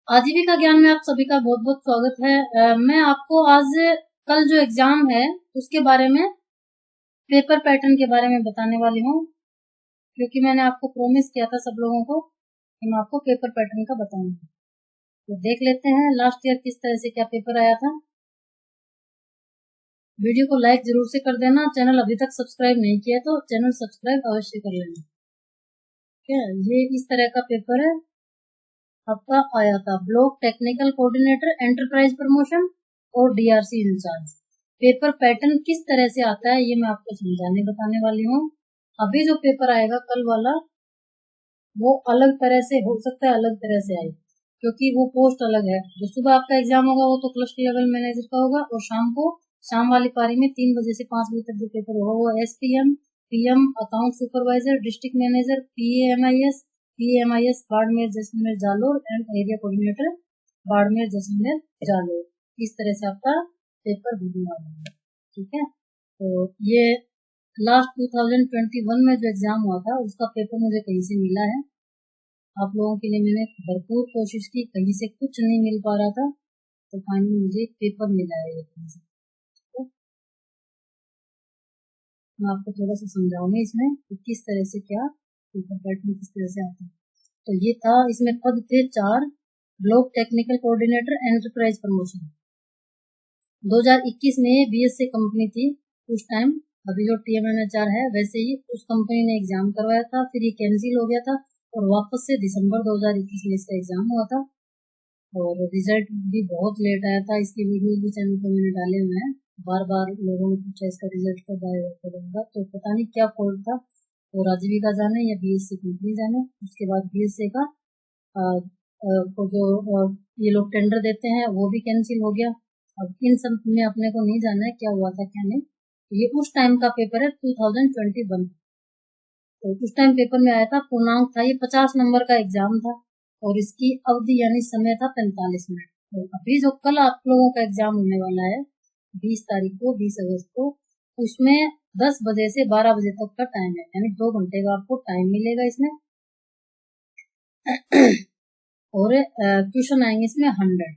आजीविका ज्ञान में आप सभी का बहुत बहुत स्वागत है। मैं आपको आज कल जो एग्जाम है उसके बारे में पेपर पैटर्न के बारे में बताने वाली हूँ, क्योंकि मैंने आपको प्रॉमिस किया था सब लोगों को कि मैं आपको पेपर पैटर्न का बताऊंगी। तो देख लेते हैं लास्ट ईयर किस तरह से क्या पेपर आया था। वीडियो को लाइक जरूर से कर देना। चैनल अभी तक सब्सक्राइब नहीं किया तो चैनल सब्सक्राइब अवश्य कर लेना। ठीक है, ये इस तरह का पेपर है आपका आया था। Block technical coordinator, enterprise promotion और डीआरसी इंचार्ज। पेपर पैटर्न किस तरह से आता है ये मैं आपको समझाने बताने वाली हूँ। अभी जो पेपर आएगा कल वाला वो अलग तरह से हो सकता है, अलग तरह से आए, क्योंकि वो पोस्ट अलग है। जो सुबह आपका एग्जाम होगा वो तो क्लस्टर लेवल मैनेजर का होगा, और शाम वाली पारी में 3 बजे से 5 बजे तक जो पेपर होगा वो STM, PM, account supervisor, district manager, PMIS Barmer Jaisalmer Jalore and area coordinator Barmer Jaisalmer Jalore. इस तरह से आपका पेपर होने वाला है। ठीक है, तो ये लास्ट 2021 में जो एग्जाम हुआ था उसका पेपर मुझे कहीं से मिला है। आप लोगों के लिए मैंने भरपूर कोशिश की, कहीं से कुछ नहीं मिल पा रहा था, तो फाइनली मुझे पेपर मिला है कहीं से। तो मैं आपको थोड़ा सा समझाऊंगी इसमें कि किस तरह से क्या पेपर पैटर्न किस तरह से आता है। तो ये था, इसमें पद थे 4। Block technical coordinator, enterprise promotion. 2021 में बीएससी कंपनी थी उस टाइम। अभी जो टीएमएनएचआर है वैसे ही उस कंपनी ने एग्जाम करवाया था, फिर ये कैंसिल हो गया था और वापस से दिसंबर 2021 में इसका एग्जाम हुआ था, और रिजल्ट भी बहुत लेट आया था। इसके वीडियो भी चैनल पर मैंने डाले हुए हैं। बार बार लोगों ने पूछा इसका रिजल्ट कब आएगा, तो पता नहीं क्या फॉल्ट था, और आजीविका जाने या बीएससी कंपनी जाने। उसके बाद बीएससी का को जो ये लोग टेंडर देते हैं वो भी कैंसिल हो गया। अब इन सब में अपने को नहीं जानना है क्या हुआ था क्या नहीं। ये उस टाइम का पेपर है 2021। तो उस टाइम पेपर में आया था, पूर्णांक था, ये 50 नंबर का एग्जाम था और इसकी अवधि यानी समय था 45 मिनट। तो अभी जो कल आप लोगों का एग्जाम होने वाला है 20 तारीख को, 20 अगस्त को, उसमें 10 बजे से 12 बजे तक का टाइम है, यानी 2 घंटे का आपको टाइम मिलेगा इसमें। और क्वेश्चन आएंगे इसमें 100।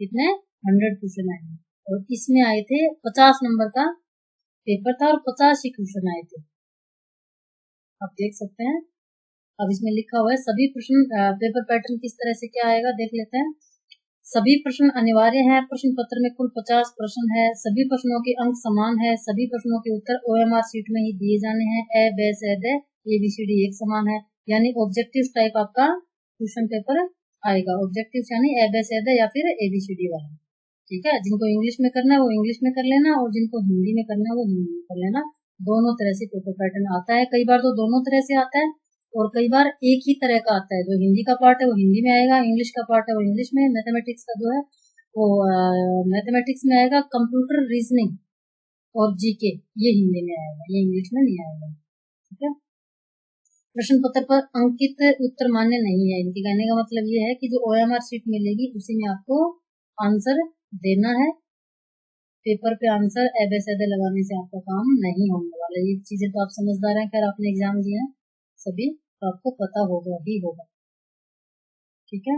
कितने? 100 क्वेश्चन आएंगे। और इसमें आए थे 50 नंबर का पेपर था और 50 ही क्वेश्चन आए थे, आप देख सकते हैं। अब इसमें लिखा हुआ है सभी प्रश्न, पेपर पैटर्न किस तरह से क्या आएगा देख लेते हैं। सभी प्रश्न अनिवार्य हैं। प्रश्न पत्र में कुल 50 प्रश्न है। सभी प्रश्नों के अंक समान है। सभी प्रश्नों के उत्तर ओएमआर शीट में ही दिए जाने हैं। ए बे से दे एबीसीडी एक समान है, यानी ऑब्जेक्टिव टाइप आपका क्वेश्चन पेपर आएगा। ऑब्जेक्टिव यानी ए बे से दे या फिर एबीसीडी वाला। ठीक है, जिनको इंग्लिश में करना है वो इंग्लिश में कर लेना, और जिनको हिंदी में करना है वो हिंदी में कर लेना। दोनों तरह से पेपर पैटर्न आता है। कई बार तो दोनों तरह से आता है और कई बार एक ही तरह का आता है। जो हिंदी का पार्ट है वो हिंदी में आएगा, इंग्लिश का पार्ट है वो इंग्लिश में, मैथमेटिक्स का जो है वो मैथमेटिक्स में आएगा, कंप्यूटर रीजनिंग और जीके ये हिंदी में आएगा, ये इंग्लिश में नहीं आएगा। ठीक है, प्रश्न पत्र पर अंकित उत्तर मान्य नहीं है। इनके कहने का मतलब ये है कि जो ओएमआर शीट मिलेगी उसी में आपको आंसर देना है। पेपर पे आंसर एबेसेडे लगाने से आपका काम नहीं होने वाला। ये चीजें तो आप समझदार हैं, खैर आपने एग्जाम दिए हैं सभी, तो आपको पता होगा ही होगा। ठीक है,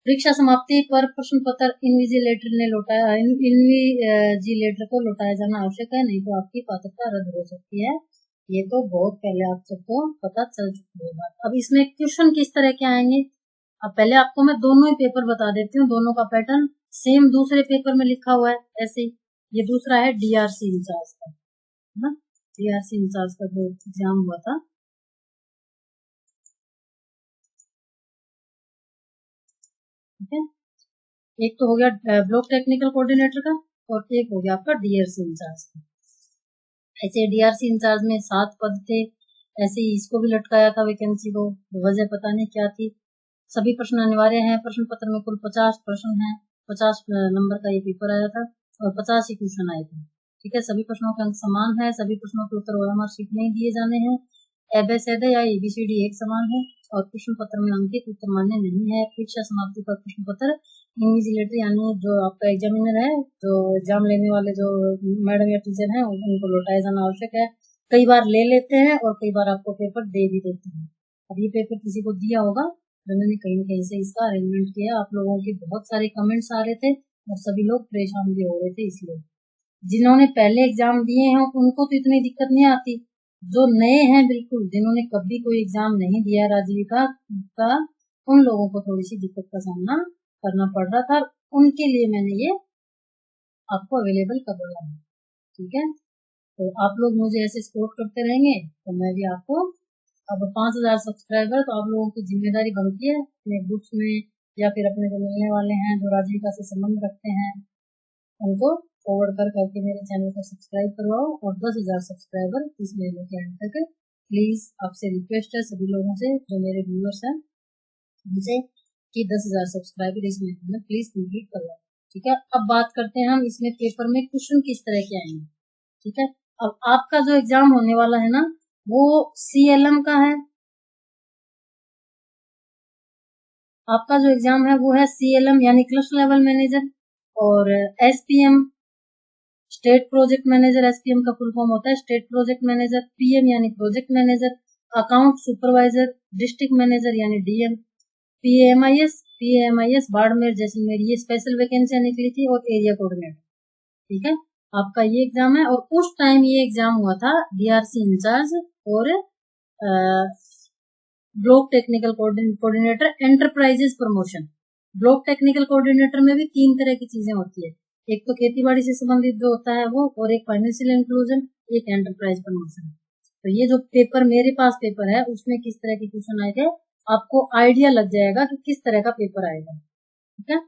परीक्षा समाप्ति पर प्रश्न पत्र इन्विजिलेटर ने लौटाया, इन्विजिलेटर को लौटाया जाना आवश्यक है, नहीं तो आपकी पात्रता रद्द हो सकती है। ये तो बहुत पहले आप सबको पता चल चुकी है बात। अब इसमें क्वेश्चन किस तरह के आएंगे, अब पहले आपको मैं दोनों ही पेपर बता देती हूँ। दोनों का पैटर्न सेम दूसरे पेपर में लिखा हुआ है ऐसे ही। ये दूसरा है डीआरसी इंचार्ज का, है ना, डीआरसी इंचार्ज का जो एग्जाम हुआ था। ठीक है, एक तो हो गया ब्लॉक टेक्निकल कोऑर्डिनेटर का और एक हो गया आपका डीआरसी इंचार्ज का। ऐसे डीआरसी इंचार्ज में 7 पद थे, ऐसे ही इसको भी लटकाया था वैकेंसी को, वजह पता नहीं क्या थी। सभी प्रश्न अनिवार्य हैं। प्रश्न पत्र में कुल 50 प्रश्न हैं। 50 नंबर का ये पेपर आया था और 50 ही क्वेश्चन आए थे। ठीक है, सभी प्रश्नों के अंक समान है। सभी प्रश्नों के उत्तर ओएमआर शीट में दिए जाने हैं। एबेसेडे या एबीसीडी एक समान है और प्रश्न पत्र में अंकित उत्तर मान्य नहीं है। परीक्षा समाप्ति पर प्रश्न पत्र इन्विजिलेटर यानी जो आपका एग्जामिनर है, जो एग्जाम लेने वाले जो मैडम या टीचर हैं, उनको लौटाया जाना आवश्यक है। कई बार ले लेते हैं और कई बार आपको पेपर दे भी देते हैं। अब ये पेपर किसी को दिया होगा तो मैंने कहीं न कहीं से इसका अरेंजमेंट किया। आप लोगों के बहुत सारे कमेंट्स आ रहे थे और सभी लोग परेशान भी हो रहे थे, इसलिए जिन्होंने पहले एग्जाम दिए हैं उनको तो इतनी दिक्कत नहीं आती, जो नए हैं बिल्कुल, जिन्होंने कभी कोई एग्जाम नहीं दिया राजीविका का, उन लोगों को थोड़ी सी दिक्कत का सामना करना पड़ रहा था। उनके लिए मैंने ये आपको अवेलेबल करवाया है, ठीक है। तो आप लोग मुझे ऐसे सपोर्ट करते रहेंगे तो मैं भी आपको, अब 5000 सब्सक्राइबर, तो आप लोगों की जिम्मेदारी बनती है अपने ग्रुप्स में या फिर अपने जो मिलने वाले हैं जो राजीविका से संबंध रखते हैं उनको फॉरवर्ड कर करके मेरे चैनल को सब्सक्राइब करवाओ और 10,000 सब्सक्राइबर इस महीने के एंड तक। प्लीज आपसे रिक्वेस्ट है सभी लोगों से जो मेरे व्यूअर्स हैं मुझे कि 10,000 सब्सक्राइबर इस महीने में प्लीज कंप्लीट करवाओ, ठीक है। अब बात करते हैं हम इसमें पेपर में क्वेश्चन किस तरह के आएंगे, ठीक है। अब आपका जो एग्जाम होने वाला है ना वो CLM का है, आपका जो एग्जाम है वो है CLM यानी क्लस्टर लेवल मैनेजर, और SPM state project manager, SPM का फुल फॉर्म होता है स्टेट प्रोजेक्ट मैनेजर, PM यानी project manager, account supervisor, district manager यानी DM, PAMIS बाड़मेर जैसलमेर, ये स्पेशल वैकेंसियां निकली थी, और एरिया कोऑर्डिनेटर, ठीक है। आपका ये एग्जाम है और उस टाइम ये एग्जाम हुआ था DRC इंचार्ज और block technical coordinator enterprises promotion. Block technical coordinator में भी 3 तरह की चीजें होती है, एक तो खेतीबाड़ी से संबंधित जो होता है वो, और एक फाइनेंशियल इंक्लूजन, एक एंटरप्राइज प्रमोशन। तो ये जो पेपर मेरे पास पेपर है उसमें किस तरह के क्वेश्चन आए थे आपको आइडिया लग जाएगा कि किस तरह का पेपर आएगा, ठीक है।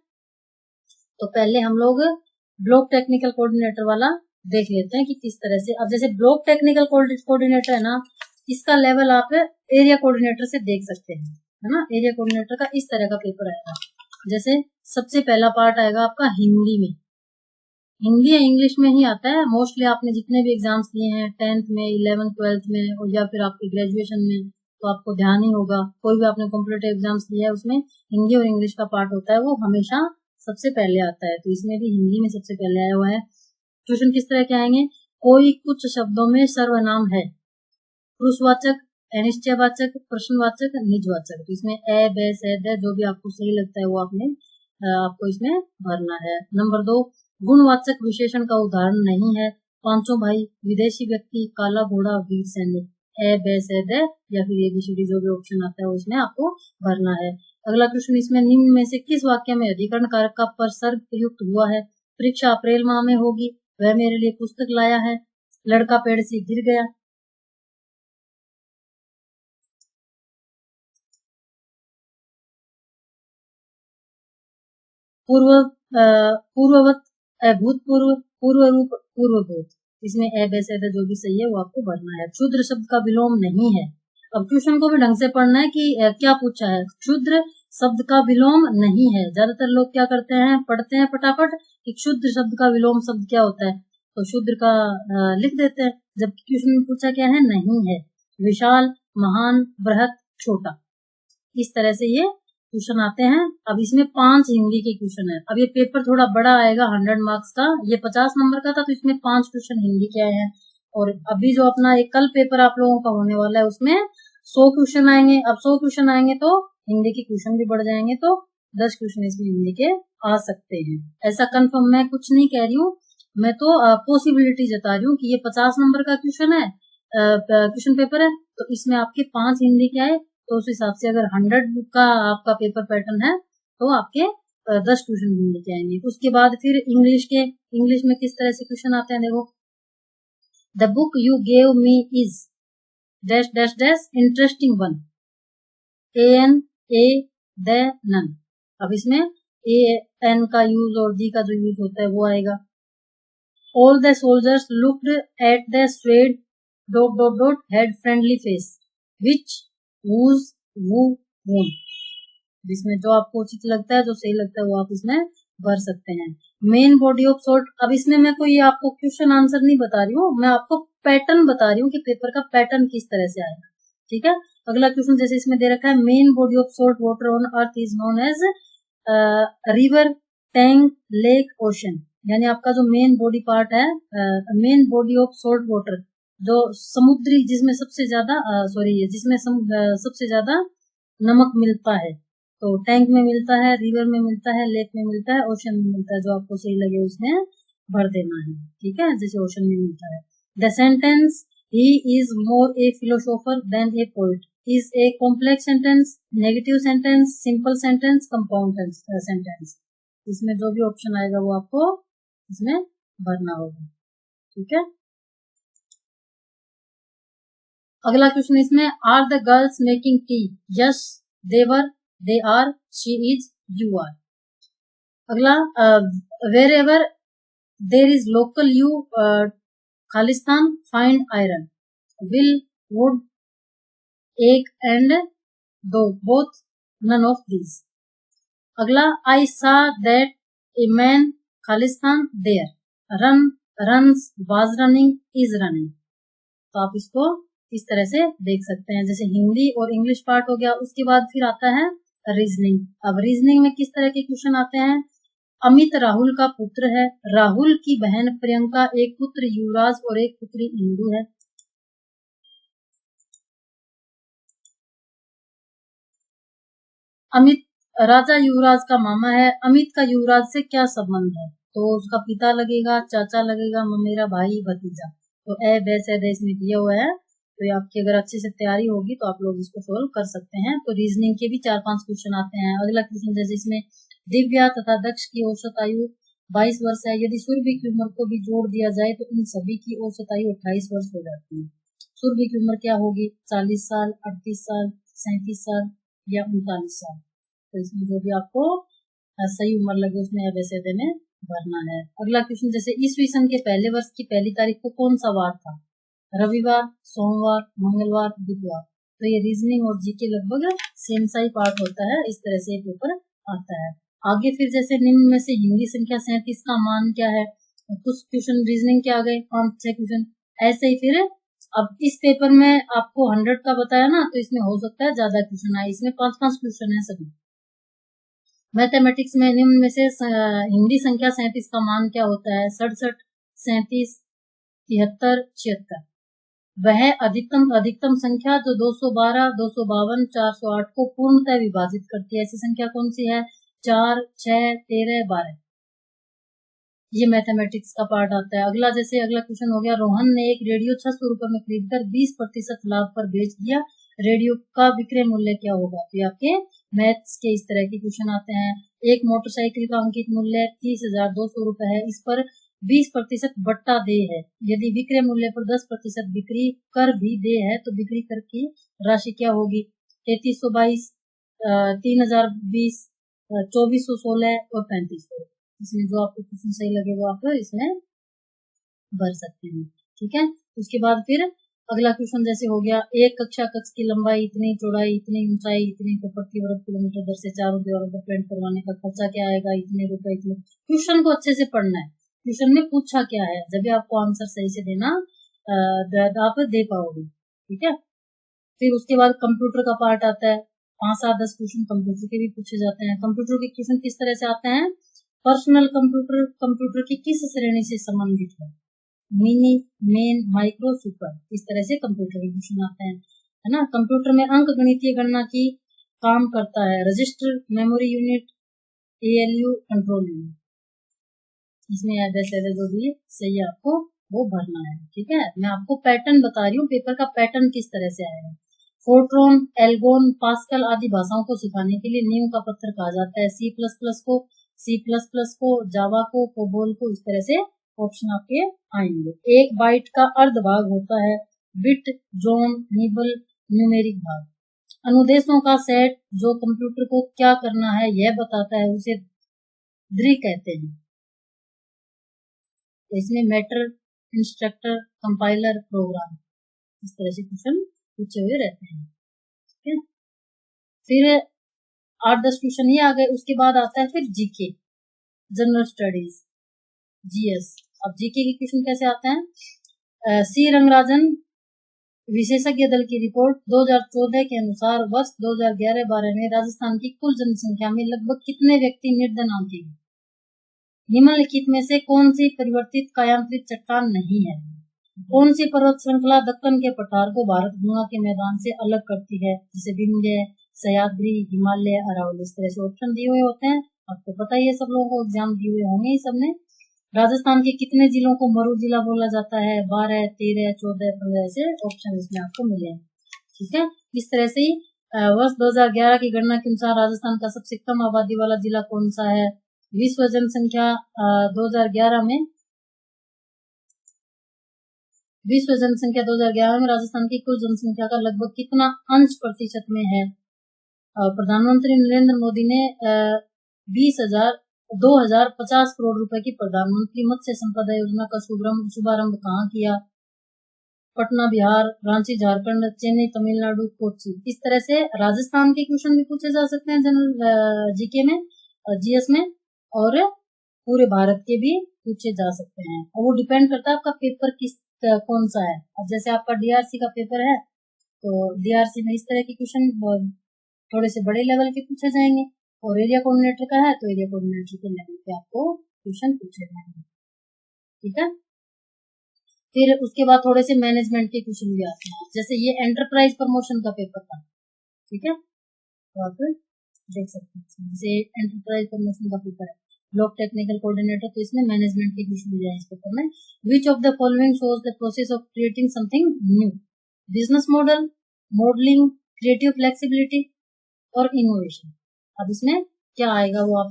तो पहले हम लोग ब्लॉक टेक्निकल कोऑर्डिनेटर वाला देख लेते हैं कि किस तरह से। अब जैसे ब्लॉक टेक्निकल कोऑर्डिनेटर है ना, इसका लेवल आप एरिया कोऑर्डिनेटर से देख सकते हैं, है ना। एरिया कोऑर्डिनेटर का इस तरह का पेपर आएगा। जैसे सबसे पहला पार्ट आएगा आपका हिंदी में, हिंदी या इंग्लिश में ही आता है मोस्टली। आपने जितने भी एग्जाम्स दिए हैं 10th में, 11th 12th में, और या फिर आपके ग्रेजुएशन में, तो आपको ध्यान ही होगा कोई भी आपने कॉम्पिटिटिव एग्जाम्स दिया है उसमें हिंदी और इंग्लिश का पार्ट होता है, वो हमेशा सबसे पहले आता है। तो इसमें भी हिंदी में सबसे पहले आया हुआ है। क्वेश्चन किस तरह के आएंगे, कोई कुछ शब्दों में सर्वनाम है, पुरुषवाचक, अनिश्चयवाचक, प्रश्नवाचक, निजवाचक। तो इसमें ए, बे, से, दे जो भी आपको सही लगता है वो आपको इसमें भरना है। नंबर 2, गुणवाचक विशेषण का उदाहरण नहीं है, पांचों भाई, विदेशी व्यक्ति, काला घोड़ा, वीर सैनिक। ए, बे, से, दे या फिर ABCD जो भी ऑप्शन आता है उसमें आपको भरना है। अगला क्वेश्चन, इसमें निम्न में से किस वाक्य में अधिकरण कारक का परसर्ग प्रयुक्त हुआ है, परीक्षा अप्रैल माह में होगी, वह मेरे लिए पुस्तक लाया है, लड़का पेड़ से गिर गया। पूर्ववत, भूतपूर्व, पूर्व रूप, पूर्वभूत। इसमें ए, बे, से, दे जो भी सही है वो आपको भरना है। क्षुद्र शब्द का विलोम नहीं है। अब क्वेश्चन को भी ढंग से पढ़ना है कि क्या पूछा है। क्षुद्र शब्द का विलोम नहीं है। ज्यादातर लोग क्या करते हैं, पढ़ते हैं फटाफट कि क्षुद्र शब्द का विलोम शब्द क्या होता है, तो क्षुद्र का लिख देते हैं, जबकि क्वेश्चन में पूछा क्या है, नहीं है। विशाल, महान, बृहत, छोटा, इस तरह से ये क्वेश्चन आते हैं। अब इसमें 5 हिंदी के क्वेश्चन है। अब ये पेपर थोड़ा बड़ा आएगा 100 मार्क्स का, ये 50 नंबर का था, तो इसमें 5 क्वेश्चन हिंदी के आए हैं। और अभी जो अपना एक कल पेपर आप लोगों का होने वाला है उसमें 100 क्वेश्चन आएंगे। अब 100 क्वेश्चन आएंगे तो हिंदी के क्वेश्चन भी बढ़ जाएंगे, तो 10 क्वेश्चन इसमें हिंदी के आ सकते हैं। ऐसा कंफर्म मैं कुछ नहीं कह रही हूँ, मैं तो पॉसिबिलिटी जता रही हूँ कि ये 50 नंबर का क्वेश्चन है, क्वेश्चन पेपर है, तो इसमें आपके 5 हिंदी के आए, तो उस हिसाब से अगर 100 का आपका पेपर पैटर्न है तो आपके 10 क्वेश्चन हिंदी के आएंगे। उसके बाद फिर इंग्लिश में किस तरह से क्वेश्चन आते हैं, देखो, the book you gave me is dash dash dash interesting one, AN, A, the, none. अब इसमें AN का यूज और दी का जो यूज होता है वो आएगा। All the soldiers looked at the swayed dot dot dot had friendly face, which, whose, who, whom। जिसमें जो आपको उचित लगता है, जो सही लगता है वो आप इसमें भर सकते हैं। मेन बॉडी ऑफ सॉर्ट, अब इसमें मैं कोई आपको क्वेश्चन आंसर नहीं बता रही हूँ, मैं आपको पैटर्न बता रही हूँ कि पेपर का पैटर्न किस तरह से आएगा, ठीक है। अगला क्वेश्चन जैसे इसमें दे रखा है, main body of salt water on earth is known as river, tank, lake, ocean. यानी आपका जो मेन बॉडी पार्ट है, main body of salt water, जो समुद्री, जिसमें सबसे ज्यादा सबसे ज्यादा नमक मिलता है, तो टैंक में मिलता है, रिवर में मिलता है, लेक में मिलता है, ओशन में मिलता है, जो आपको सही लगे उसमें भर देना है, ठीक है, जैसे ओशन में मिलता है। The sentence he is more a philosopher than a poet is a complex sentence, negative sentence, simple sentence, compound sentence. इसमें जो भी ऑप्शन आएगा वो आपको इसमें भरना होगा, ठीक है। अगला क्वेश्चन इसमें, are the girls making tea? Yes, they are, they are, she is, you are. अगला, wherever there is local you खालिस्तान फाइंड आयरन, विल, वुड, एक एंड दो, बोथ, नन ऑफ दीज। अगला, I saw that a man खालिस्तान there, run, runs, was running, is running. तो आप इसको इस तरह से देख सकते हैं, जैसे हिंदी और इंग्लिश पार्ट हो गया। उसके बाद फिर आता है रीजनिंग। अब रीजनिंग में किस तरह के क्वेश्चन आते हैं, अमित राहुल का पुत्र है, राहुल की बहन प्रियंका, एक पुत्र युवराज और एक पुत्री इंदु है। अमित राजा युवराज का मामा है, अमित का युवराज से क्या संबंध है, तो उसका पिता लगेगा, चाचा लगेगा, मेरा भाई, भतीजा। तो ए बे से देश में दिया हुआ है, तो आपकी अगर अच्छे से तैयारी होगी तो आप लोग इसको सोल्व कर सकते हैं। तो रीजनिंग के भी 4-5 क्वेश्चन आते हैं। अगला क्वेश्चन जैसे इसमें, दिव्या तथा दक्ष की औसत आयु 22 वर्ष है, यदि सुरभि की उम्र को भी जोड़ दिया जाए तो इन सभी की औसत आयु 28 वर्ष हो जाती है। सुरभि की उम्र क्या होगी, 40 साल, 38 साल, 37 साल या 39 साल। तो इसमें जो भी आपको सही उम्र लगे उसमें ABCD में भरना है। अगला क्वेश्चन जैसे, ईस्वी सन के पहले वर्ष की पहली तारीख को कौन सा वार था, रविवार, सोमवार, मंगलवार, बुधवार। तो ये रीजनिंग और जीके लगभग सेम सा ही पार्ट होता है, इस तरह से पेपर आता है। आगे फिर जैसे निम्न में से हिंदी संख्या 37 का मान क्या है, कुछ क्वेश्चन रीजनिंग के आ गए, 5-6 क्वेश्चन ऐसे ही। फिर अब इस पेपर में आपको 100 का बताया ना, तो इसमें हो सकता है ज्यादा क्वेश्चन आए, इसमें 5-5 क्वेश्चन है सभी। मैथमेटिक्स में निम्न में से हिंदी संख्या 37 का मान क्या होता है, 67, 37, 73, 76। वह अधिकतम संख्या जो 212, 252, 408 को पूर्णतः विभाजित करती है, ऐसी संख्या कौन सी है, 4, 6, 13, 12। ये मैथमेटिक्स का पार्ट आता है। अगला क्वेश्चन हो गया, रोहन ने एक रेडियो 600 रुपए में खरीदकर 20% लाभ पर बेच दिया, रेडियो का विक्रय मूल्य क्या होगा। तो आपके मैथ्स के इस तरह के क्वेश्चन आते हैं। एक मोटरसाइकिल का अंकित मूल्य 30,200 रुपए है, इस पर 20% बट्टा दे है, यदि विक्रय मूल्य पर 10% बिक्री कर भी दे है तो बिक्री कर की राशि क्या होगी, 3322, 3020, 2416 और 3500। इसमें जो आपको क्वेश्चन सही लगे वो आप इसमें भर सकते हैं, ठीक है। उसके बाद फिर अगला क्वेश्चन जैसे हो गया, एक कक्षा कक्ष की लंबाई इतनी, चौड़ाई इतनी, ऊंचाई इतनी, तो प्रति वर्ग किलोमीटर दर से 4 दीवारों पर पेंट करवाने का खर्चा क्या आएगा, इतने रुपए, इतने। क्वेश्चन को अच्छे से पढ़ना है, क्वेश्चन में पूछा क्या है, जब भी आपको आंसर सही से देना आप दे पाओगे, ठीक है। फिर उसके बाद कंप्यूटर का पार्ट आता है, 5-7-10 क्वेश्चन कंप्यूटर के भी पूछे जाते हैं। कंप्यूटर के क्वेश्चन किस तरह से आते हैं, पर्सनल कंप्यूटर कंप्यूटर की किस श्रेणी से संबंधित है, मिनी, मेन, माइक्रो, सुपर, इस तरह से कंप्यूटर के क्वेश्चन आते हैं, है ना। कंप्यूटर में अंक गणितीय गणना की काम करता है, register, memory unit, ALU, control unit. इसमें जैसे जो भी सही है आपको वो भरना है, ठीक है। मैं आपको पैटर्न बता रही हूँ, पेपर का पैटर्न किस तरह से आएगा। फोर्ट्रॉन, एल्गोन, पास्कल आदि भाषाओं को सिखाने के लिए नींव का पत्थर कहा जाता है, C++ को, जावा को, कोबोल को, इस तरह से ऑप्शन आपके आएंगे। एक बाइट का अर्ध भाग होता है, बिट, जोन, निबल, न्यूमेरिक भाग। अनुदेशों का सेट जो कंप्यूटर को क्या करना है यह बताता है, उसे द्रि कहते हैं। इसमें मैटर, इंस्ट्रक्टर, कंपाइलर, प्रोग्राम, इस तरह से क्वेश्चन पूछे हुए रहते हैं, ठीक है। फिर 8-10 क्वेश्चन ही आ गए। उसके बाद आता है फिर जीके, जनरल स्टडीज, GS। अब जीके के क्वेश्चन कैसे आते हैं, C रंगराजन विशेषज्ञ दल की रिपोर्ट 2014 के अनुसार वर्ष 2011-12 में राजस्थान की कुल जनसंख्या में लगभग कितने व्यक्ति निर्धनांक थे। निम्नलिखित में से कौन सी परिवर्तित कायांतरित चट्टान नहीं है, कौन सी पर्वत श्रृंखला दक्कन के पठार को भारत गंगा के मैदान से अलग करती है, जैसे विंध्य, सह्याद्री, हिमालय, अरावली, इस तरह से ऑप्शन दिए हुए होते हैं। आपको पता ही है, सब लोगों को एग्जाम दिए हुए होंगे ही सबने। राजस्थान के कितने जिलों को मरु जिला बोला जाता है? 12, 13, 14, 15 ऐसे ऑप्शन इसमें आपको मिले हैं। ठीक है, इस तरह से ही वर्ष 2011 की गणना के अनुसार राजस्थान का सबसे कम आबादी वाला जिला कौन सा है? विश्व जनसंख्या 2011 में विश्व जनसंख्या 2011 में राजस्थान की कुल जनसंख्या का लगभग कितना अंश प्रतिशत में है? प्रधानमंत्री नरेंद्र मोदी ने 2050 करोड़ रुपए की प्रधानमंत्री मत्स्य संपदा योजना का शुभारंभ कहाँ किया? पटना बिहार, रांची झारखंड, चेन्नई तमिलनाडु, कोच्चि। इस तरह से राजस्थान के क्वेश्चन भी पूछे जा सकते हैं जनरल जीके में, जीएस में, और पूरे भारत के भी पूछे जा सकते हैं। और वो डिपेंड करता है आपका पेपर कौन सा है। अब जैसे आपका डीआरसी का पेपर है तो डीआरसी में इस तरह के क्वेश्चन थोड़े से बड़े लेवल के पूछे जाएंगे, और एरिया कोऑर्डिनेटर का है तो एरिया कोऑर्डिनेटर के लेवल पे आपको क्वेश्चन पूछे जाएंगे। ठीक है, फिर उसके बाद थोड़े से मैनेजमेंट के क्वेश्चन भी आते हैं। जैसे ये एंटरप्राइज प्रमोशन का पेपर था, ठीक है, तो आप देख सकते हैं। जैसे एंटरप्राइज प्रमोशन का पेपर है, ब्लॉक टेक्निकल कोऑर्डिनेटर, तो इसमें मैनेजमेंट के क्वेश्चन भी आए इस पेपर में। विच of the following shows the process of creating something new? Business model, modelling, creative flexibility और इनोवेशन। अब इसमें क्या आएगा वो आप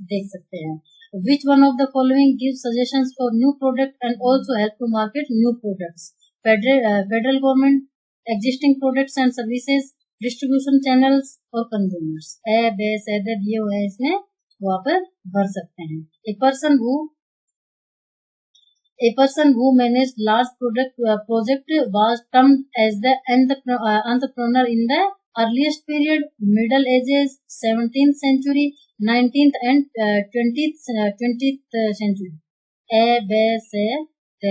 देख सकते हैं। Which one of the following gives suggestions for new product and also help to market new products? Federal government, existing products and services, distribution channels और consumers। ए बे से दे दिए हुए हैं इसमें, वो आप भर सकते हैं। A person who managed large project was termed as the entrepreneur in the earliest period, Middle Ages, 17th century, 19th and 20th century। ए बे से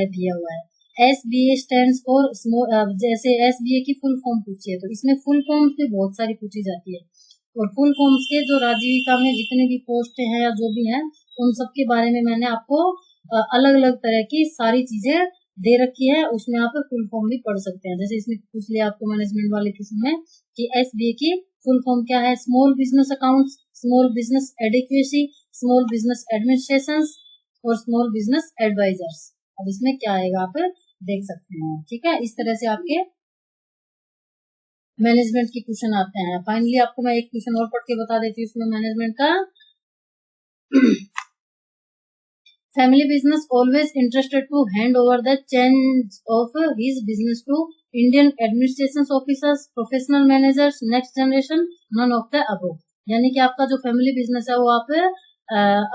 दिया हुआ है। SBA stands for जैसे SBA की फुल फॉर्म पूछी है तो इसमें फुल फॉर्म भी बहुत सारी पूछी जाती है, और फुल फॉर्म्स के जो राजीविका में जितने भी पोस्ट हैं या जो भी हैं उन सब के बारे में मैंने आपको अलग अलग तरह की सारी चीजें दे रखी है, उसमें आप फुल फॉर्म भी पढ़ सकते हैं। जैसे इसमें पूछ लिया आपको मैनेजमेंट वाले क्वेश्चन में कि SBA की फुल फॉर्म क्या है? Small business accounts, small business adequacy, small business administration और स्मॉल बिजनेस एडवाइजर्स। अब इसमें क्या आएगा आप देख सकते हैं। ठीक है, इस तरह से आपके मैनेजमेंट के क्वेश्चन आते हैं। फाइनली आपको मैं एक क्वेश्चन और पढ़ के बता देती हूँ इसमें मैनेजमेंट का। Family business always interested to hand over the change of his business to Indian administration officers, professional managers, next generation, none of the above। यानी कि आपका जो फैमिली बिजनेस है वो आप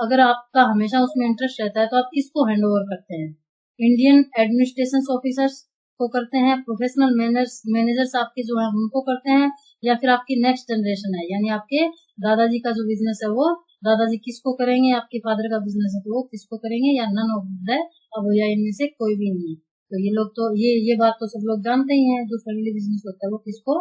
अगर आपका हमेशा उसमें इंटरेस्ट रहता है तो आप किसको हैंड ओवर करते हैं? इंडियन एडमिनिस्ट्रेशन ऑफिसर्स को करते हैं, प्रोफेशनल मैनेजर्स आपके जो है उनको करते हैं, या फिर आपकी नेक्स्ट जनरेशन है यानी आपके दादाजी का जो बिजनेस है वो दादाजी किसको करेंगे? आपके फादर का बिजनेस है तो वो किसको करेंगे, या नन ऑफ द अब या इनमें से कोई भी नहीं। तो ये लोग तो ये बात तो सब लोग जानते ही हैं, जो फैमिली बिजनेस होता है वो किसको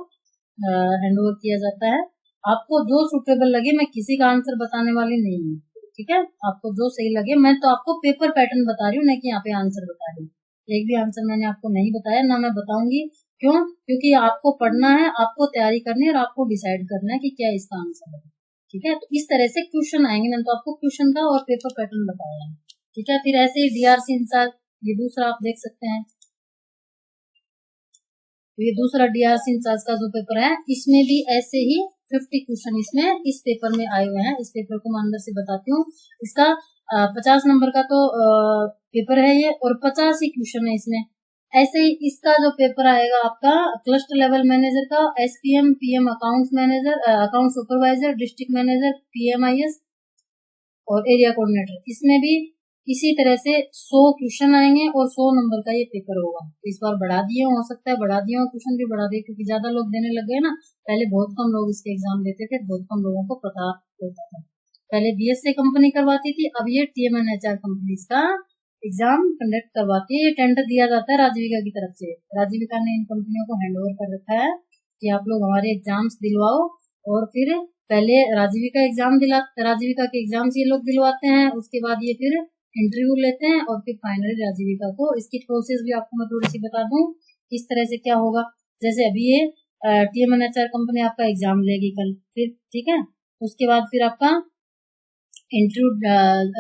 हैंड ओवर किया जाता है। आपको जो सुटेबल लगे, मैं किसी का आंसर बताने वाली नहीं हूँ, ठीक है, आपको जो सही लगे। मैं तो आपको पेपर पैटर्न बता रही हूँ, नहीं कि यहाँ पे आंसर बता रही हूँ। एक भी आंसर मैंने आपको नहीं बताया, ना मैं बताऊंगी। क्यों? क्योंकि आपको पढ़ना है, आपको तैयारी करनी है और आपको डिसाइड करना है कि क्या इसका आंसर है। ठीक है, तो इस तरह से क्वेश्चन आएंगे। मैंने तो आपको क्वेश्चन का और पेपर पैटर्न बताया है। ठीक है, फिर ऐसे ही डीआरसी इंचार्ज, ये दूसरा आप देख सकते हैं, ये दूसरा डीआरसी इंचार्ज का जो पेपर है इसमें भी ऐसे ही 50 क्वेश्चन इसमें इस पेपर में आए हुए हैं। इस पेपर को मैं अंदर से बताती हूँ। इसका 50 नंबर का तो पेपर है ये, और 50 ही क्वेश्चन है इसमें। ऐसे ही इसका जो पेपर आएगा आपका क्लस्टर लेवल मैनेजर का, SPM, PM accounts manager, account supervisor, district manager, PMIS और एरिया कोऑर्डिनेटर, इसमें भी इसी तरह से 100 क्वेश्चन आएंगे और 100 नंबर का ये पेपर होगा। इस बार बढ़ा दिए, हो सकता है बढ़ा दिए, क्वेश्चन भी बढ़ा दिए क्योंकि ज्यादा लोग देने लग गए ना। पहले बहुत कम लोग इसके एग्जाम देते थे, बहुत कम लोगों को पता होता था। पहले BSA कंपनी करवाती थी, अब ये TMNHR कंपनी इसका एग्जाम कंडक्ट करवाती है। ये टेंडर दिया जाता है राजीविका की तरफ से। राजीविका ने इन कंपनियों को हैंड ओवर कर रखा है कि आप लोग हमारे एग्जाम्स दिलवाओ, और फिर पहले राजीविका के एग्जाम्स ये लोग दिलवाते हैं, उसके बाद ये फिर इंटरव्यू लेते हैं और फिर फाइनली राजीविका को। इसकी प्रोसेस भी आपको मैं थोड़ी सी बता दूं किस तरह से क्या होगा। जैसे अभी ये TMNHR कंपनी आपका एग्जाम लेगी कल, फिर ठीक है। उसके बाद फिर आपका इंटरव्यू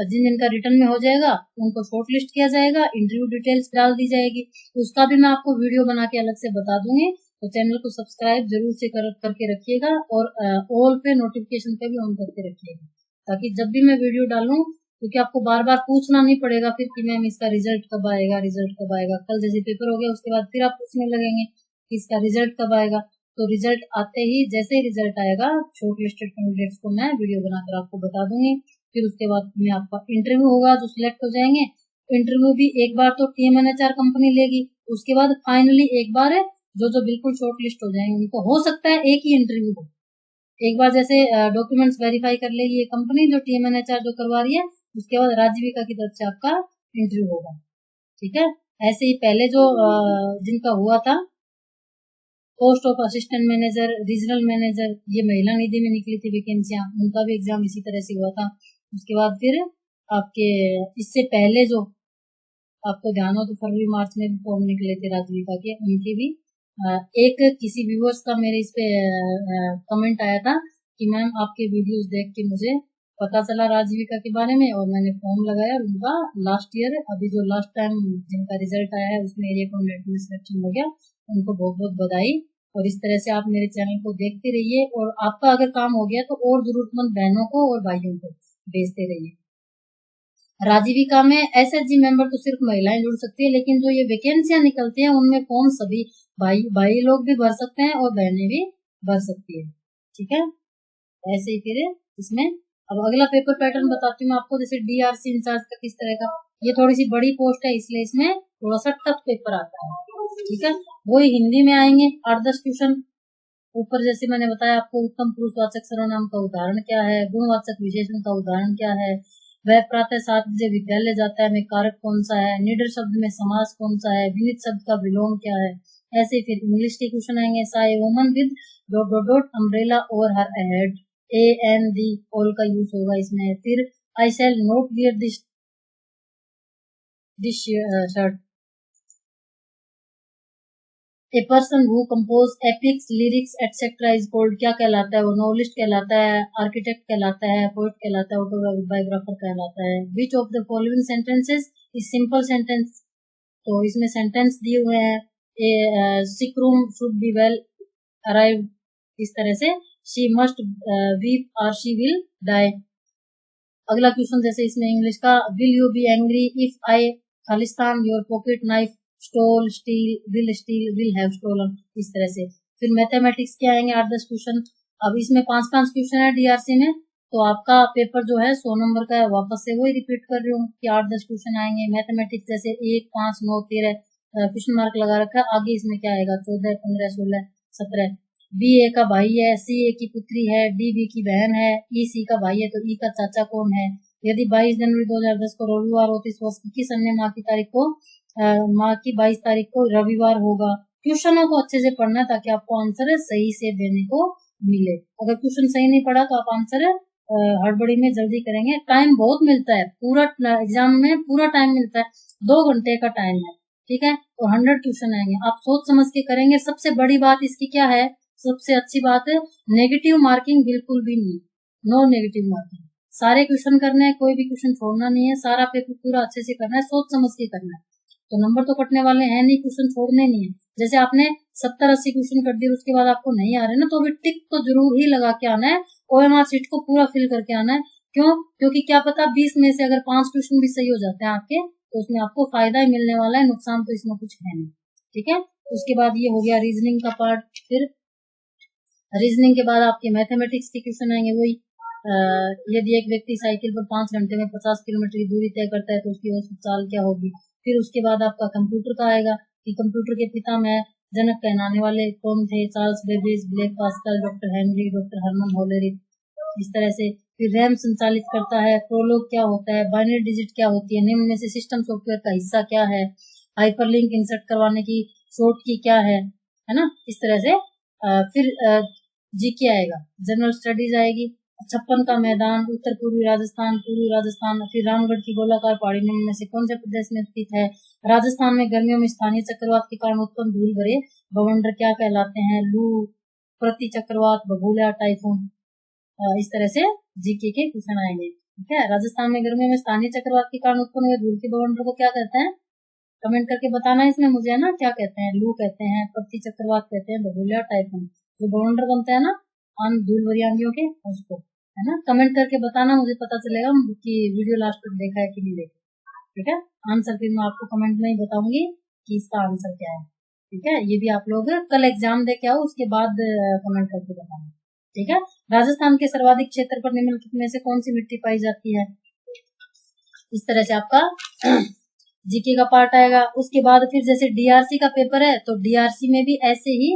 जिन जिनका रिटर्न में हो जाएगा उनको शॉर्ट लिस्ट किया जाएगा, इंटरव्यू डिटेल्स डाल दी जाएगी। उसका भी मैं आपको वीडियो बना के अलग से बता दूंगी, तो चैनल को सब्सक्राइब जरूर से करके रखिएगा और ऑल पे नोटिफिकेशन पे भी ऑन करके रखिएगा, ताकि जब भी मैं वीडियो डालूं, क्योंकि आपको बार बार पूछना नहीं पड़ेगा फिर कि मैम इसका रिजल्ट कब आएगा, रिजल्ट कब आएगा। कल जैसे पेपर हो गया उसके बाद फिर आप पूछने लगेंगे कि इसका रिजल्ट कब आएगा। तो रिजल्ट आते ही, जैसे ही रिजल्ट आएगा, शॉर्ट लिस्टेड कैंडिडेट्स को मैं वीडियो बनाकर आपको बता दूंगी। फिर उसके बाद में आपका इंटरव्यू होगा, जो सिलेक्ट हो जाएंगे। इंटरव्यू भी एक बार तो TMNHR कंपनी लेगी, उसके बाद फाइनली एक बार जो बिल्कुल शॉर्ट लिस्ट हो जाएंगे उनको हो सकता है एक ही इंटरव्यू हो। एक बार जैसे डॉक्यूमेंट्स वेरीफाई कर लेगी ये कंपनी जो TMNHR जो करवा रही है, उसके बाद राजीविका की तरफ से आपका इंटरव्यू होगा, ठीक है। ऐसे ही पहले जो जिनका हुआ था post of assistant manager, regional manager, ये महिला निधि में निकली थी वैकेंसियां, उनका भी एग्जाम इसी तरह से हुआ था। उसके बाद फिर आपके इससे पहले जो आपको ध्यान हो तो फरवरी मार्च में भी फॉर्म निकले थे राजीविका के, उनके भी एक किसी व्यूअर्स का मेरे इस पे कमेंट आया था कि मैम आपके वीडियोस देख के मुझे पता चला राजीविका के बारे में और मैंने फॉर्म लगाया। उनका लास्ट ईयर, अभी जो लास्ट टाइम जिनका रिजल्ट आया है उसमें एरिया कोऑर्डिनेटर में सिलेक्शन हो गया, उनको बहुत बहुत बधाई। और इस तरह से आप मेरे चैनल को देखते रहिए, और आपका अगर काम हो गया तो और जरूरतमंद बहनों को और भाइयों को भेजते रहिए। राजीविका में SHG मेंबर तो सिर्फ महिलाएं जुड़ सकती है, लेकिन जो ये वैकेंसियां निकलती हैं उनमें फॉर्म सभी भाई लोग भी भर सकते हैं और बहनें भी भर सकती है, ठीक है। ऐसे ही फिर इसमें अब अगला पेपर पैटर्न बताती हूँ आपको। जैसे DRC इंचार्ज का किस तरह का, ये थोड़ी सी बड़ी पोस्ट है इसलिए इसमें थोड़ा सा टफ पेपर आता है, ठीक है। वो हिंदी में आएंगे 8-10 क्वेश्चन। ऊपर जैसे मैंने बताया आपको, उत्तम पुरुषवाचक सर्वनाम का उदाहरण क्या है, गुणवाचक विशेषण का उदाहरण क्या है, वह प्रातः 7 बजे विद्यालय जाता है में कारक कौन सा है, निडर शब्द में समास कौन सा है, विनित शब्द का विलोम क्या है। ऐसे फिर इंग्लिश के क्वेश्चन आएंगे। साई वुमन विद ... अम्ब्रेला और हर अहेड, AND ऑल का यूज होगा इसमें। फिर I shall not wear this shirt. A person who compose epics, lyrics etcetera is called, क्या कहलाता है वो? नॉवलिस्ट कहलाता है, आर्किटेक्ट कहलाता है, पोएट कहलाता है, ऑटोबायोग्राफर कहलाता है। Which of the following sentences is simple sentence? तो इसमें सेंटेंस दिए हुए हैं, a sick room should be well arrived, इस तरह से शी मस्ट वीप और शी विल डाई। अगला क्वेश्चन जैसे इसमें इंग्लिश का, will you be angry if I खालिस्तान your pocket knife, stole, steal, will have stolen, इस तरह से। फिर मैथमेटिक्स के आएंगे 8-10 क्वेश्चन। अब इसमें 5-5 क्वेश्चन है DRC में, तो आपका पेपर जो है 100 नंबर का है। वापस से वही रिपीट कर रही हूँ कि 8-10 क्वेश्चन आएंगे। मैथमेटिक्स जैसे 1, 5, 9, 13 क्वेश्चन मार्क लगा रखा है। आगे इसमें क्या आएगा? 14, 15, 16, 17। B A का भाई है, C A की पुत्री है, D B की बहन है, E C का भाई है, तो E का चाचा कौन है? यदि 22 जनवरी 2010 को रविवार हो तो इस वर्ष की किस अन्य माह की तारीख को माह की 22 तारीख को रविवार होगा। क्वेश्चनों को अच्छे से पढ़ना ताकि आपको आंसर सही से देने को मिले। अगर क्वेश्चन सही नहीं पढ़ा तो आप आंसर हड़बड़ी में जल्दी करेंगे। टाइम बहुत मिलता है, पूरा एग्जाम में पूरा टाइम मिलता है, 2 घंटे का टाइम है, ठीक है। तो 100 क्वेश्चन आएंगे, आप सोच समझ के करेंगे। सबसे बड़ी बात इसकी क्या है, सबसे अच्छी बात है, नेगेटिव मार्किंग बिल्कुल भी नहीं, नो नेगेटिव मार्किंग। सारे क्वेश्चन करने हैं, कोई भी क्वेश्चन छोड़ना नहीं है, सारा पेपर पूरा अच्छे से करना है, सोच समझ के करना है, तो नंबर तो कटने वाले हैं नहीं, क्वेश्चन छोड़ने नहीं है। जैसे आपने 70-80 क्वेश्चन कर दिए, उसके बाद आपको नहीं आ रहे ना, तो भी टिक तो जरूर ही लगा के आना है, OMR शीट को पूरा फिल करके आना है। क्यों? क्योंकि क्या पता 20 में से अगर 5 क्वेश्चन भी सही हो जाते हैं आपके, तो उसमें आपको फायदा ही मिलने वाला है, नुकसान तो इसमें कुछ है नहीं, ठीक है। उसके बाद ये हो गया रीजनिंग का पार्ट। फिर रीजनिंग के बाद आपके मैथमेटिक्स के क्वेश्चन आएंगे। वही यदि एक व्यक्ति साइकिल पर 5 घंटे में 50 किलोमीटर की दूरी तय करता है तो उसकी औसत चाल क्या होगी। फिर उसके बाद आपका कंप्यूटर का आएगा कि कंप्यूटर के पिता में जनक कहलाने वाले कौन थे? Charles Babbage, Blaise Pascal, doctor Henry, doctor Herman Hollerith, इस तरह से। फिर रैम संचालित करता है, प्रोलॉग क्या होता है, बाइनरी डिजिट क्या होती है, निम्न में से सिस्टम सॉफ्टवेयर का हिस्सा क्या है, हाइपरलिंक इंसर्ट करवाने की शॉर्ट की क्या है ना, इस तरह से। फिर जीके आएगा, जनरल स्टडीज आएगी, छप्पन का मैदान उत्तर पूर्वी राजस्थान, पूर्वी राजस्थान। फिर रामगढ़ की गोलाकार पहाड़ी निम्न में से कौन से प्रदेश में स्थित है? राजस्थान में गर्मियों में स्थानीय चक्रवात के कारण उत्पन्न धूल भरे बवंडर क्या कहलाते हैं? लू, प्रति चक्रवात, बबूला, टाइफून। इस तरह से जीके के क्वेश्चन आएंगे। ठीक है, राजस्थान में गर्मियों में स्थानीय चक्रवात के कारण उत्पन्न हुए धूल के बवंडर को क्या कहते हैं? कमेंट करके बताना इसमें मुझे, है ना, क्या कहते हैं? लू कहते हैं, प्रति चक्रवात कहते हैं, बबूला, टाइफून। जो बवंडर बनता है ना धूल भरी आंधियों के, उसको, है ना, कमेंट करके बताना, मुझे पता चलेगा कि वीडियो लास्ट तक देखा है कि नहीं देखा। ठीक है, आंसर फिर मैं आपको कमेंट में ही बताऊंगी कि इसका आंसर क्या है। ठीक है, ये भी आप लोग कल एग्जाम दे के आओ, उसके बाद कमेंट करके बताना। ठीक है, राजस्थान के सर्वाधिक क्षेत्र पर निम्नलिखित में से कौन सी मिट्टी पाई जाती है? इस तरह से आपका जीके का पार्ट आएगा। उसके बाद फिर जैसे डीआरसी का पेपर है, तो डीआरसी में भी ऐसे ही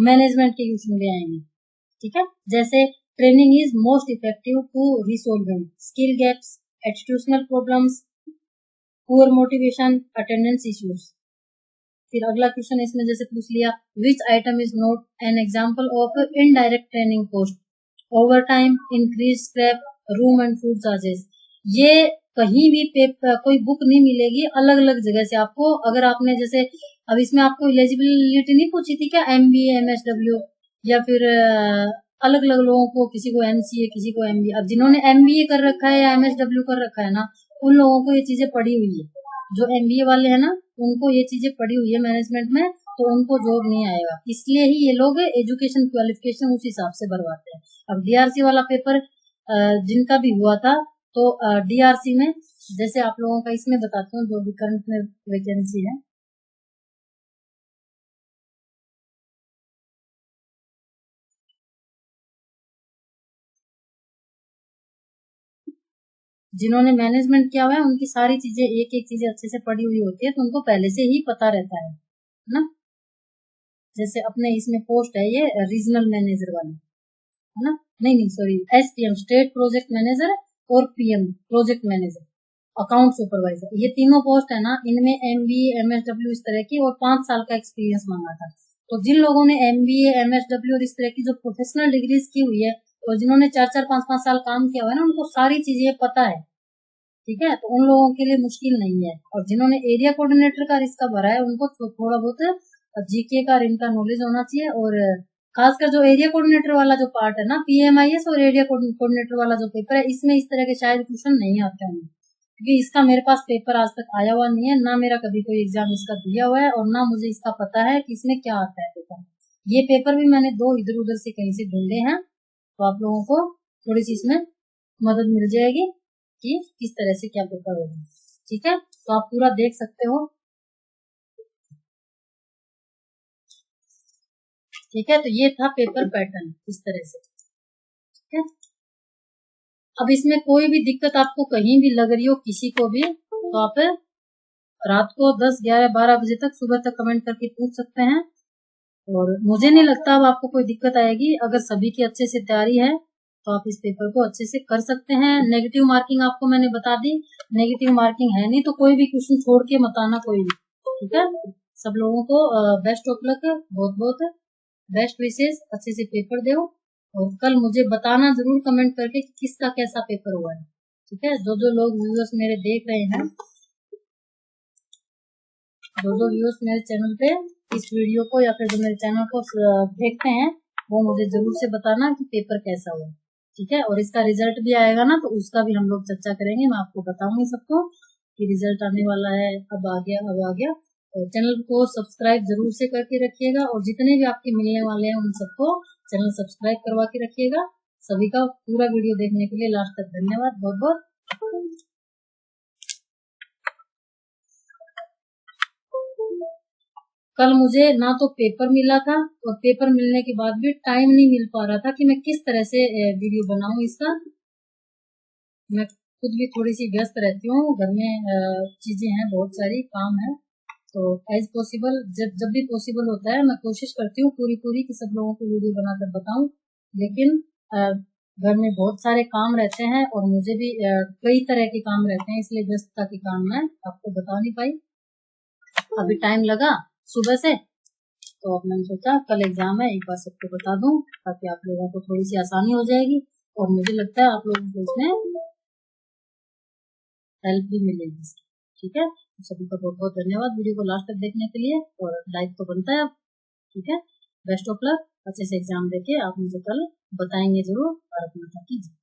मैनेजमेंट के क्वेश्चन भी आएंगे। ठीक है, जैसे training is most effective to resolving skill gaps, attitudinal problems, poor motivation, attendance issues. फिर अगला क्वेश्चन इसमें जैसे पूछ लिया, which item is not an example of indirect training cost? Over time, increase scrap, room and food charges. ये कहीं भी paper कोई बुक नहीं मिलेगी, अलग अलग जगह से आपको। अगर आपने जैसे अब इसमें आपको एलिजिबिलिटी नहीं पूछी थी क्या, एमबीए, एमएसडब्ल्यू, या फिर अलग अलग लोगों को, किसी को एमसीए, किसी को एमबीए। अब जिन्होंने एमबीए कर रखा है या एमएसडब्ल्यू कर रखा है ना, उन लोगों को ये चीजें पड़ी हुई है। जो एमबीए वाले हैं ना, उनको ये चीजें पड़ी हुई है मैनेजमेंट में, तो उनको जॉब नहीं आएगा। इसलिए ही ये लोग एजुकेशन क्वालिफिकेशन उस हिसाब से भरवाते हैं। अब डीआरसी वाला पेपर जिनका भी हुआ था, तो डीआरसी में जैसे आप लोगों का इसमें बताती हूँ, जो भी करंट में वैकेंसी है, जिन्होंने मैनेजमेंट किया हुआ है उनकी सारी चीजें, एक एक चीजें अच्छे से पढ़ी हुई होती है, तो उनको पहले से ही पता रहता है ना। जैसे अपने इसमें पोस्ट है ये रीजनल मैनेजर वाली, है ना, नहीं नहीं sorry, SPM state project manager, और PM project manager, account supervisor. ये तीनों पोस्ट है ना, इनमें एमबीए, एमएसडब्ल्यू इस तरह की, और 5 साल का एक्सपीरियंस मांगा था। तो जिन लोगों ने एमबीए, एमएसडब्ल्यू और इस तरह की जो प्रोफेशनल डिग्रीज की हुई है, और जिन्होंने 4-4, 5-5 साल काम किया हुआ है ना, उनको सारी चीजें पता है। ठीक है, तो उन लोगों के लिए मुश्किल नहीं है। और जिन्होंने एरिया कोऑर्डिनेटर का रिस्क भरा है, उनको थोड़ा बहुत जीके का, इनका नॉलेज होना चाहिए। और खासकर जो एरिया कोऑर्डिनेटर वाला जो पार्ट है ना, पीएमआईएस और एरिया कोऑर्डिनेटर वाला जो पेपर है, इसमें इस तरह के शायद क्वेश्चन नहीं आते हैं, क्योंकि इसका मेरे पास पेपर आज तक आया हुआ नहीं है, ना मेरा कभी कोई एग्जाम इसका दिया हुआ है, और ना मुझे इसका पता है कि इसमें क्या आता है पेपर। ये पेपर भी मैंने 2 इधर उधर से कहीं से ढूंढे हैं, तो आप लोगों को थोड़ी सी इसमें मदद मिल जाएगी कि किस तरह से क्या पेपर होगा। ठीक है, तो आप पूरा देख सकते हो। ठीक है, तो ये था पेपर पैटर्न इस तरह से। ठीक है, अब इसमें कोई भी दिक्कत आपको कहीं भी लग रही हो किसी को भी, तो आप रात को 10, 11, 12 बजे तक, सुबह तक कमेंट करके पूछ सकते हैं। और मुझे नहीं लगता अब आपको कोई दिक्कत आएगी। अगर सभी की अच्छे से तैयारी है, तो आप इस पेपर को अच्छे से कर सकते हैं। नेगेटिव मार्किंग आपको मैंने बता दी, नेगेटिव मार्किंग है नहीं, तो कोई भी क्वेश्चन छोड़ के मत आना कोई भी। ठीक है, सब लोगों को बेस्ट ऑफ लक, बहुत बहुत बेस्ट विशेष, अच्छे से पेपर दो। और कल मुझे बताना जरूर कमेंट करके कि किसका कैसा पेपर हुआ है। ठीक है, जो जो लोग व्यूअर्स मेरे देख रहे हैं, जो व्यूअर्स मेरे चैनल पे इस वीडियो को या फिर जो मेरे चैनल को देखते हैं, वो मुझे जरूर से बताना कि पेपर कैसा हुआ। ठीक है, और इसका रिजल्ट भी आएगा ना, तो उसका भी हम लोग चर्चा करेंगे। मैं आपको बताऊंगी सबको कि रिजल्ट आने वाला है, अब आ गया, अब आ गया। और चैनल को सब्सक्राइब जरूर से करके रखिएगा, और जितने भी आपके मिलने वाले हैं उन सबको चैनल सब्सक्राइब करवा के रखिएगा। सभी का पूरा वीडियो देखने के लिए लास्ट तक धन्यवाद, बहुत बहुत। कल मुझे ना तो पेपर मिला था, और पेपर मिलने के बाद भी टाइम नहीं मिल पा रहा था कि मैं किस तरह से वीडियो बनाऊं इसका। मैं खुद भी थोड़ी सी व्यस्त रहती हूँ, घर में चीजें हैं, बहुत सारी काम है। तो एज पॉसिबल, जब भी पॉसिबल होता है, मैं कोशिश करती हूँ पूरी कि सब लोगों को वीडियो बनाकर बताऊं। लेकिन घर में बहुत सारे काम रहते हैं, और मुझे भी कई तरह के काम रहते हैं, इसलिए व्यस्तता के काम मैं आपको बता नहीं पाई। अभी टाइम लगा सुबह से, तो अब मैंने सोचा कल एग्जाम है, एक बार सबको बता दूं, ताकि आप लोगों को थोड़ी सी आसानी हो जाएगी। और मुझे लगता है आप लोगों को इसमें हेल्प भी मिलेगी। ठीक है, तो सभी का बहुत बहुत धन्यवाद वीडियो को लास्ट तक देखने के लिए, और लाइक तो बनता है। ठीक है, बेस्ट ऑफ लक, अच्छे से एग्जाम देके आप मुझे कल बताएंगे जरूर और अपना कीजिए।